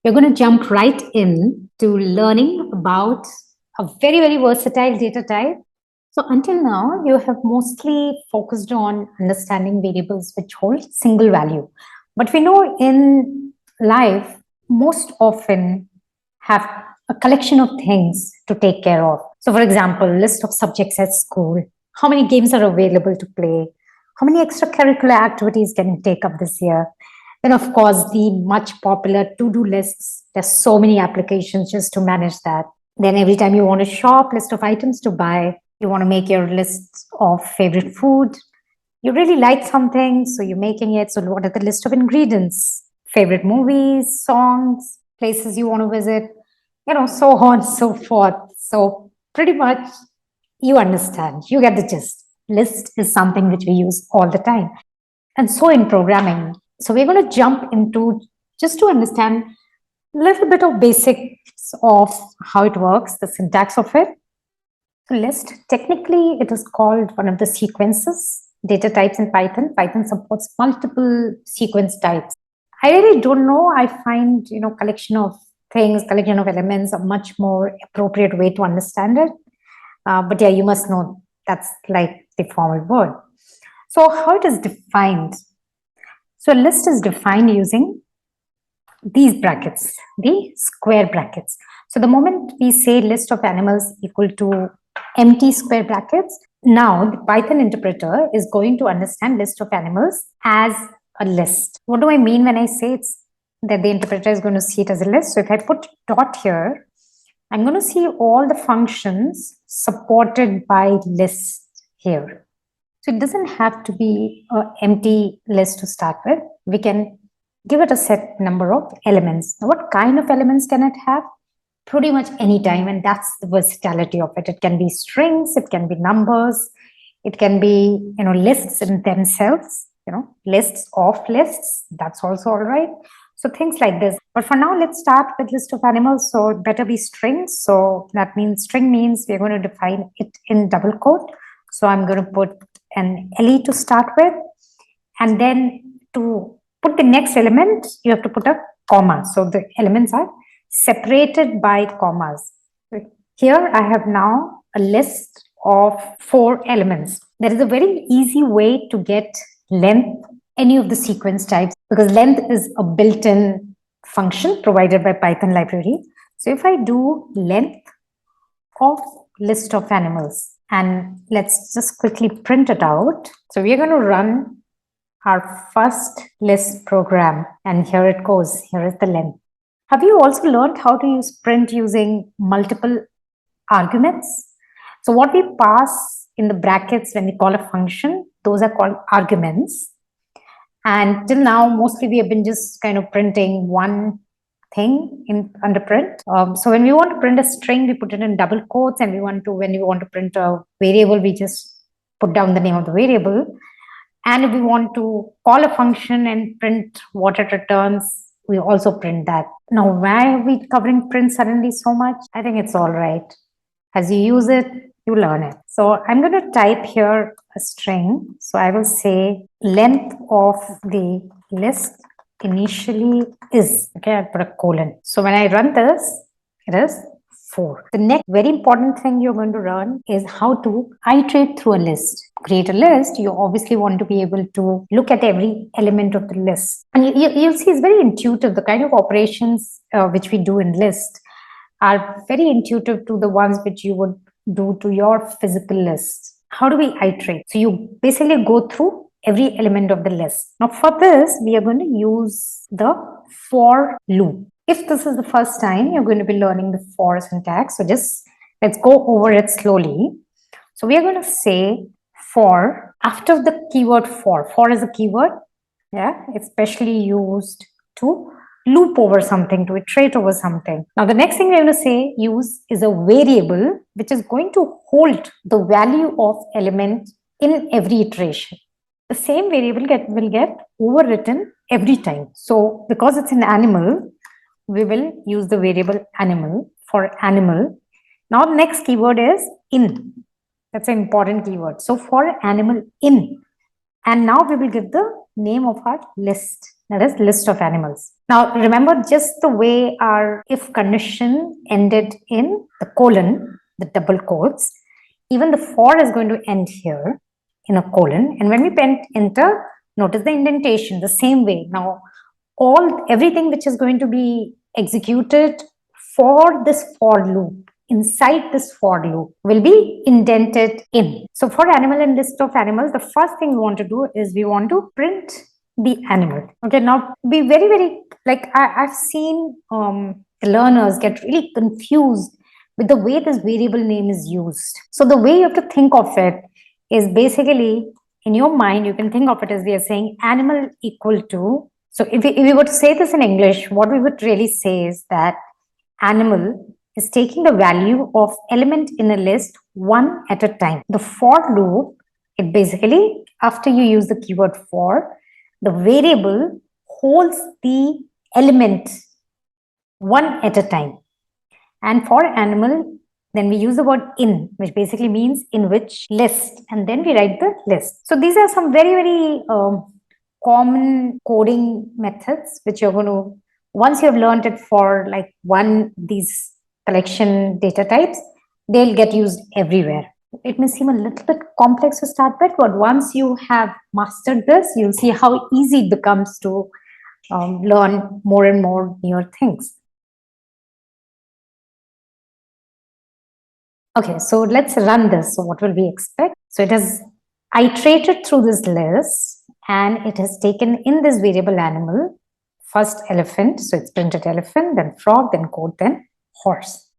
We're going to jump right in to learning about a very, very versatile data type. So until now, you have mostly focused on understanding variables which hold single value. But we know in life, most often have a collection of things to take care of. So for example, list of subjects at school, how many games are available to play, how many extracurricular activities can you take up this year? Then, of course, the much popular to-do lists. There's so many applications just to manage that. Then every time you want to shop, list of items to buy, you want to make your list of favorite food. You really like something, so you're making it. So what are the list of ingredients? Favorite movies, songs, places you want to visit, so on and so forth. So pretty much you understand, you get the gist. List is something which we use all the time. And so in programming, so we're going to jump into just to understand a little bit of basics of how it works, the syntax of it. So list, technically it is called one of the sequences, data types in Python. Python supports multiple sequence types. I really don't know. I find, collection of things, collection of elements a much more appropriate way to understand it. But yeah, you must know that's like the formal word. So how it is defined? So a list is defined using these brackets, the square brackets. So the moment we say list of animals equal to empty square brackets, now the Python interpreter is going to understand list of animals as a list. What do I mean when I say it's that the interpreter is going to see it as a list? So if I put dot here, I'm going to see all the functions supported by list here. So it doesn't have to be an empty list to start with. We can give it a set number of elements. Now, what kind of elements can it have? Pretty much any time, and that's the versatility of it. It can be strings, it can be numbers, it can be lists in themselves, lists of lists. That's also all right. So things like this. But for now, let's start with list of animals. So it better be strings. So that means string means we're going to define it in double quote. So I'm going to put an LE to start with, and then to put the next element, you have to put a comma. So the elements are separated by commas. Here I have now a list of 4 elements. There is a very easy way to get length, any of the sequence types, because length is a built-in function provided by Python library. So if I do length of list of animals, and let's just quickly print it out. So we're going to run our first list program, and here it goes. Here is the length. Have you also learned how to use print using multiple arguments? So what we pass in the brackets when we call a function, those are called arguments. And till now, mostly we have been just kind of printing one thing under print. So when we want to print a string, we put it in double quotes, and when we want to print a variable, we just put down the name of the variable. And if we want to call a function and print what it returns, we also print that. Now, why are we covering print suddenly so much? I think it's all right. As you use it, you learn it. So I'm going to type here a string. So I will say length of the list initially is, okay, I put a colon. So when I run this, it is 4. The next very important thing you're going to learn is how to iterate through a list. Create a list, you obviously want to be able to look at every element of the list. And you'll see it's very intuitive. The kind of operations which we do in list are very intuitive to the ones which you would do to your physical list. How do we iterate? So you basically go through every element of the list. Now for this, we are going to use the for loop. If this is the first time you're going to be learning the for syntax, so just let's go over it slowly. So we are going to say for after the keyword for. For is a keyword, yeah, especially used to loop over something, to iterate over something. Now the next thing we're going to say use is a variable which is going to hold the value of element in every iteration. The same variable will get overwritten every time. So because it's an animal, we will use the variable animal for animal. Now the next keyword is in. That's an important keyword. So for animal in. And now we will give the name of our list. That is list of animals. Now, remember just the way our if condition ended in the colon, the double quotes, even the for is going to end here in a colon. And when we enter, notice the indentation the same way. Now, everything which is going to be executed for this for loop, inside this for loop, will be indented in. So for animal and list of animals, the first thing we want to do is we want to print the animal. Okay, now be very, very, like I've seen learners get really confused with the way this variable name is used. So the way you have to think of it is basically, in your mind, you can think of it as we are saying animal equal to. So if we were to say this in English, what we would really say is that animal is taking the value of element in a list one at a time. The for loop, it basically, after you use the keyword for, the variable holds the element one at a time. And for animal, then we use the word in, which basically means in which list, and then we write the list. So these are some very, very common coding methods which you're going to, once you have learned it for like these collection data types, they'll get used everywhere. It may seem a little bit complex to start with, but once you have mastered this, you'll see how easy it becomes to learn more and more newer things. Okay, so let's run this. So what will we expect? So it has iterated through this list and it has taken in this variable animal, first elephant, so it's printed elephant, then frog, then goat, then horse.